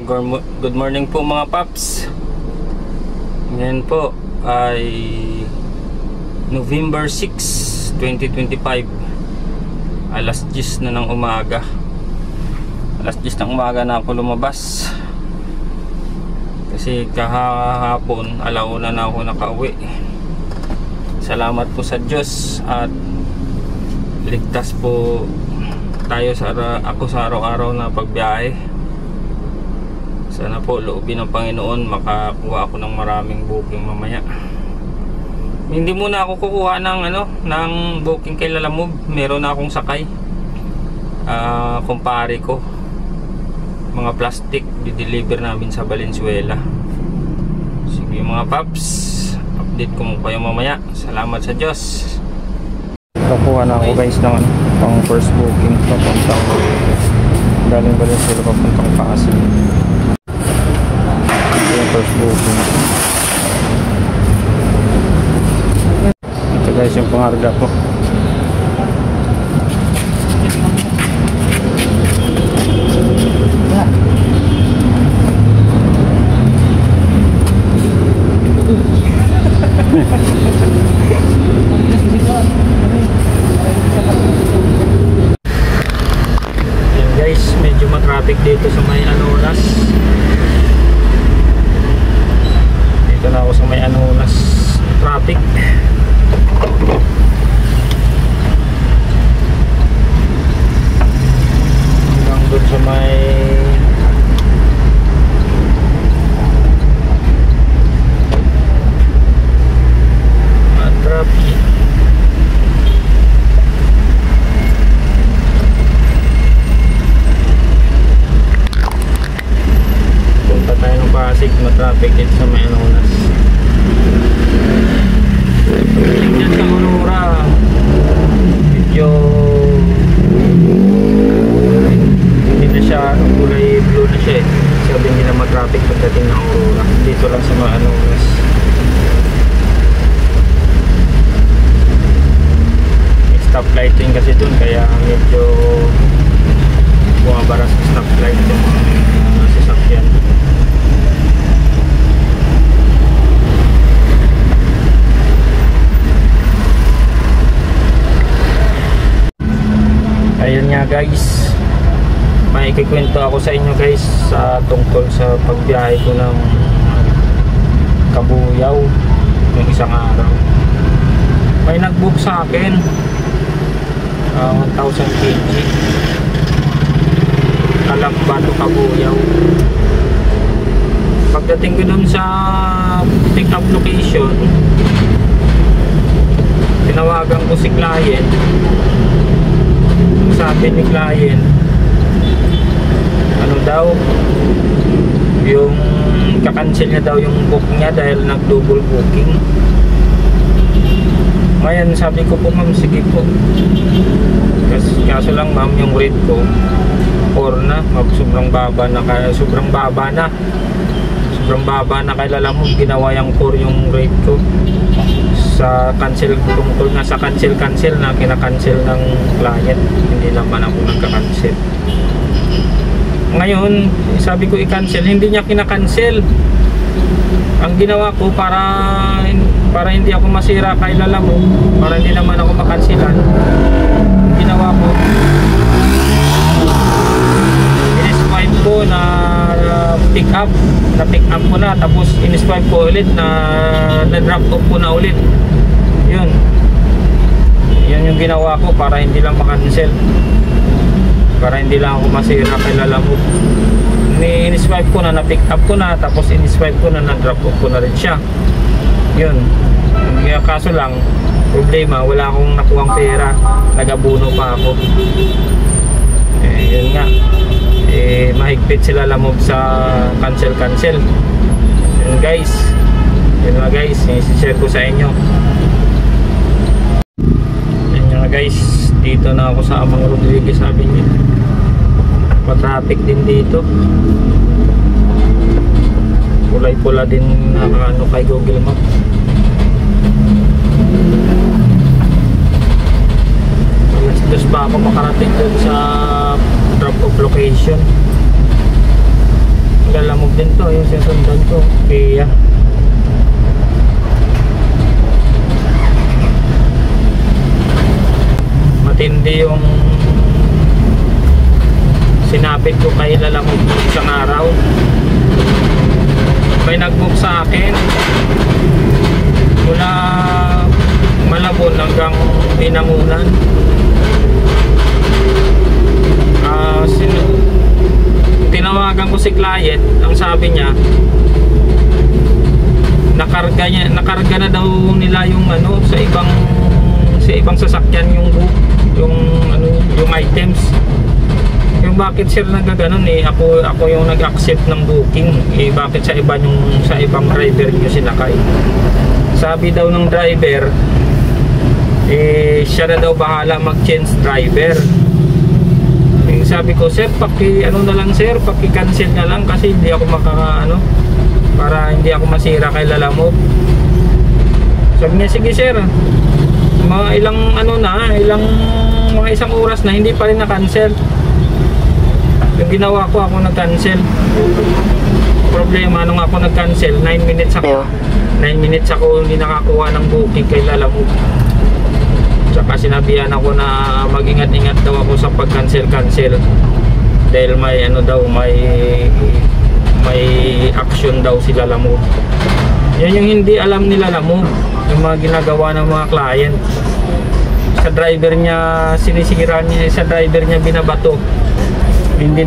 Good morning po mga paps. Ngayon po ay November 6, 2025. Alas 10 na ng umaga. Alas 10 ng umaga na ako lumabas. Kasi kahapon alauna na ako nakauwi. Salamat po sa Diyos at ligtas po tayo ako sa araw-araw na pagbiyahe. Sana po loobin ng Panginoon makakuha ako ng maraming booking mamaya. Hindi muna ako kukuha ng booking kay Lalamove. Meron na akong sakay. Kumpare ko. Mga plastic di-deliver namin sa Valenzuela. Sige mga paps, update ko mo kayo mamaya. Salamat sa Diyos. Nakuha na ako guys ng pang first booking papuntang galing Valenzuela papuntang Pasig. First booking. Ito guys yung pangarga ko. Yan guys, medyo matraffic dito sa may Anonas. Dito na ako sa may Anonas traffic. Hanggang doon sa may traffic. Punta tayo ng Pasig, matraffic dito sa may Anonas. Tingnan sa Aurora, medyo hindi na siya, kulay blue na siya eh. Sabi hindi na matraffic pagdating ng Aurora. Dito lang sa mga Anonas. May stoplight din kasi dun, kaya medyo bumabara sa stoplight yung mga sasakyan. Ayun nga guys, may ikikwento ako sa inyo guys sa tungkol sa pagbiyahe ko ng Kabuyao yung isang araw. May nagbook sa akin 1,000 kg Alakbato Kabuyao. Pagdating ko dun sa pick up location, tinawagan ko si client. Sabi ni client, ano daw, yung kakancel niya daw yung book niya dahil nag-double booking. Ngayon sabi ko po, ma'am, sige po. Kaso lang ma'am, yung rate ko 4 na, sobrang baba na kay Lalamove. Ginawa yung 4 yung rate ko sa cancel, tungkol nga sa cancel na kinakancel ng client. Hindi naman ako nagka-cancel. Ngayon sabi ko i-cancel, hindi niya kinakancel. Ang ginawa ko para hindi ako masira kay Lalamove, para hindi naman ako makansilan, ginawa ko in-swipe ko na pick up ko na, tapos in-swipe ko ulit na drop off ko na ulit. Yun yung ginawa ko para hindi lang makancel, para hindi lang ako masira kay Lalamove. In-swipe ko na pick up ko na, tapos in-swipe ko na drop off ko na rin siya. Yun, kaso lang problema, wala akong nakuhang pera, nag-abuno pa ako. Yun nga, mahigpit sila Lalamove sa cancel. Yun guys, i-share ko sa inyo. Yun nga guys, dito na ako sa Amang Rodriguez Avenue. Pa-traffic din dito. Kulay pula din kay Google Map. Alas 2 pa ako makarating dun sa drop off location. lalamog din to, yung sinusundan ko. Kaya matindi yung sinapit ko kay lalamog isang araw. May nag-book sa akin mula Malabon hanggang Binangunan. Tinawagan ko si client, ang sabi niya nakarga na daw nila yung ano sa ibang sasakyan yung book, yung items. Yung bakit sir nagaganon ako yung nag-accept ng booking, bakit sa ibang driver niyo sinakay? Sabi daw ng driver siya na daw bahala mag-change driver. Sabi ko, sir, paki-cancel na lang kasi hindi ako para hindi ako masira kay lalamog. Sabi niya, sige sir, mga isang oras na hindi pa rin na-cancel. Yung ginawa ko, ako nag-cancel. Problema, nung ako nag-cancel, 9 minutes ako hindi nakakuha ng booking kay lalamog. Saka sinabihan ako na mag-ingat-ingat daw ako sa pag-cancel dahil may may action daw si lalamog. Yan yung hindi alam ni lalamog, yung mga ginagawa ng mga client. Sa driver niya sinisira niya, sa driver niya binabato. Hindi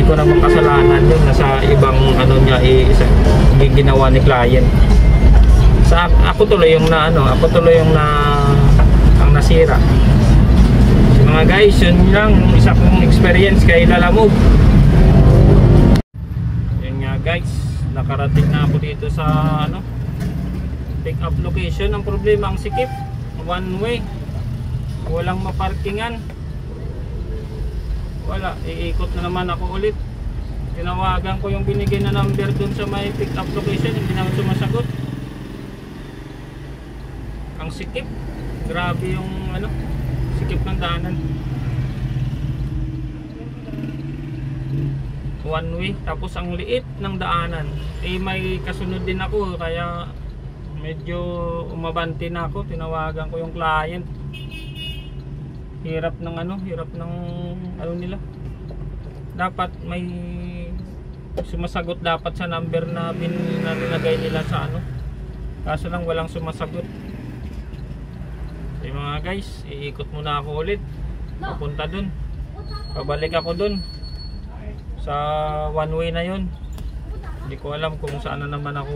ko naman kasalanan yun, nasa ibang ginawa ni client. Ako tuloy yung ang nasira. So, mga guys, yun lang isa kong experience kay lalamog. Yun nga guys, nakarating na ako dito sa pick up location. Ang problema, ang sikip, one way, walang maparkingan, wala, iikot na naman ako ulit. Tinawagan ko yung binigay na number dun sa may pick up location, hindi naman sumasagot. Ang sikip, grabe yung sikip ng daanan. One way, tapos ang liit ng daanan. May kasunod din ako, kaya medyo umabante na ako. Tinawagan ko yung client. Hirap ng nila. Dapat may sumasagot dapat sa number na nilagay nila sa kaso lang walang sumasagot. So mga guys, iikot muna ako ulit papunta dun, pabalik ako dun sa one way na yun. Hindi ko alam kung saan na naman ako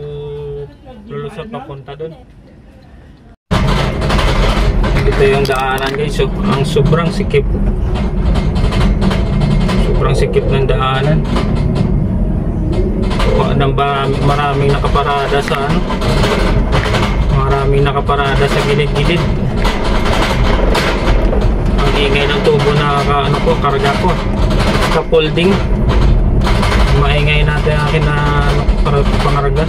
lulusot papunta dun. Ito yung daanan guys, so, ang sobrang sikip ng daanan. Maraming nakaparada sa gilid-gilid. Ang ingay ng tubo na karga ko, ka-folding. Maingay natin akin na pangarga.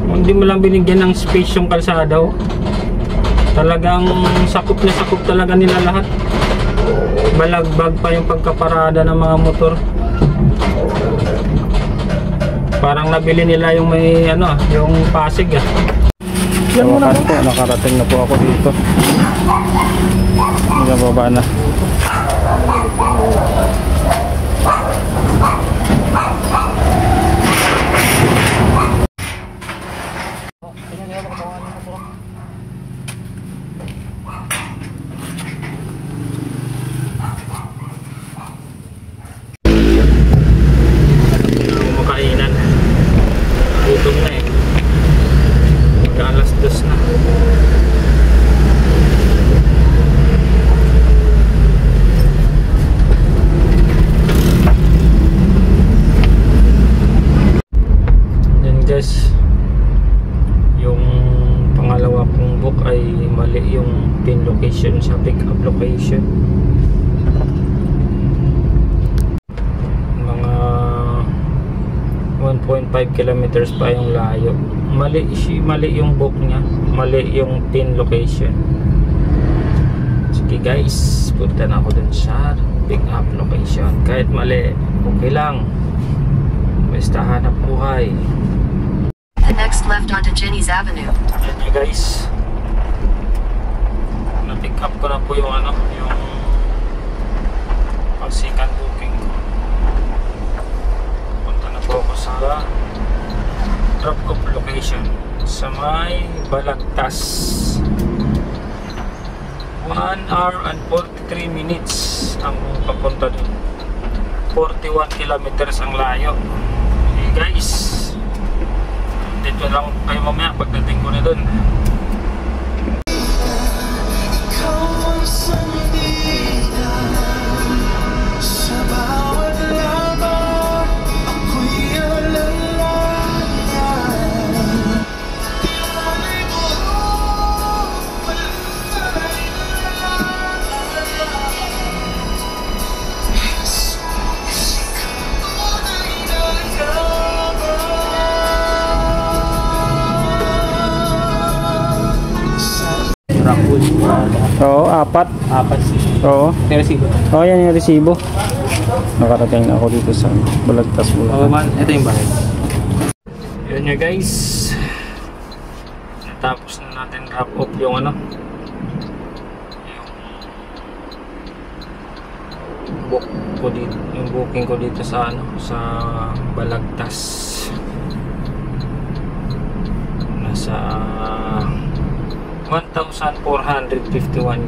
Hindi mo lang binigyan ng space yung kalsada. Talagang sakop na sakop talaga nila lahat. Balagbag pa yung pagkaparada ng mga motor. Parang nabili nila yung may yung Pasig Yan muna po, nakarating na po ako dito. Nababa na. Makainan. Gutom na alas 2 na. Yan guys, yung pangalawa kong book ay mali yung pin location sa pick up location. Mga 1.5 kilometers pa yung layo. Mali yung book niya, mali yung pin location. Sige guys, punta na ako dun sa pick up location kahit mali. Okay lang. Basta hanap buhay. The next left onto Jenny's Avenue. Yan nyo guys. Na-pick up ko na po yung ano, yung pag-second booking ko. Punta na po ako sa drop-off location sa may Balagtas. 1 hour and 43 minutes ang papunta dun. 41 kilometers ang layo. Okay guys, dito lang kayo mamaya pagdating ko na dun. Oo, apat. Oo. May resibo. Oo, yan yung resibo. Nakarating na ako dito sa Balagtas, Oo Bulacan. man, ito yung bahay. Yun nyo guys. Natapos na natin wrap up yung ano. Yung book ko dito, yung booking ko dito sa ano, sa Balagtas. Nasa 1,451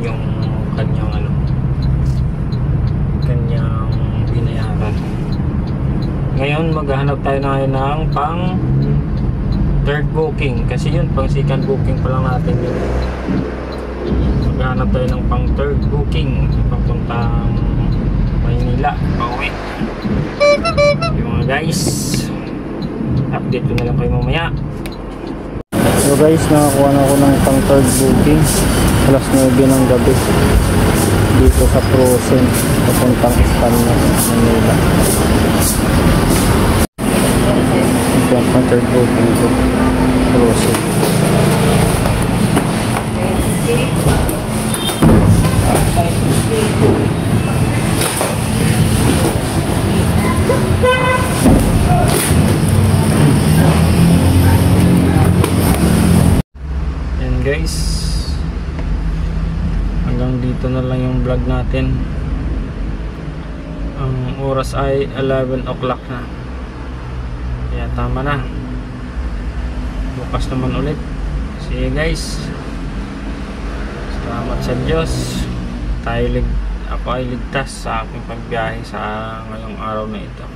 yung kanyang ano, kanyang binayaran. Ngayon maghahanap tayo na ngayon ng pang third booking kasi yun pang second booking pa lang natin yun. Maghahanap tayo ng pang third booking papuntang Maynila pauwi. Yung mga guys, update ko na lang kayo mamaya. So guys, nakakuha na ako ng pang third booking. Alas 9 ng gabi. Dito sa Frozen. Papuntang Espanya, Manila. Ito ang pang third booking ko. Frozen. Guys, hanggang dito na lang yung vlog natin. Ang oras ay 11 o'clock na, kaya tama na. Bukas naman ulit. See you guys. Salamat sa Diyos. Ako ay ligtas sa aking pagbiyahe sa ngayong araw na ito.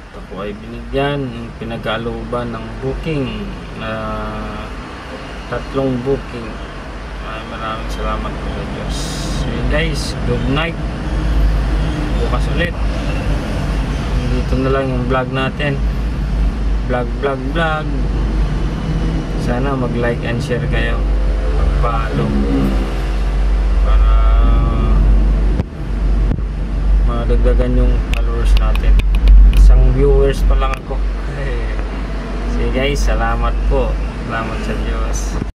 Ito po ay binigyan ng pinag-aaluban ng booking na tatlong booking. Maraming salamat po sa Diyos. So guys, good night. Bukas ulit. Dito na lang yung vlog natin. Vlog. Sana mag-like and share kayo. Mag-follow. Para madagdagan yung followers natin. Isang viewers pa lang ako. Sige guys, salamat po. Salamat sa Diyos.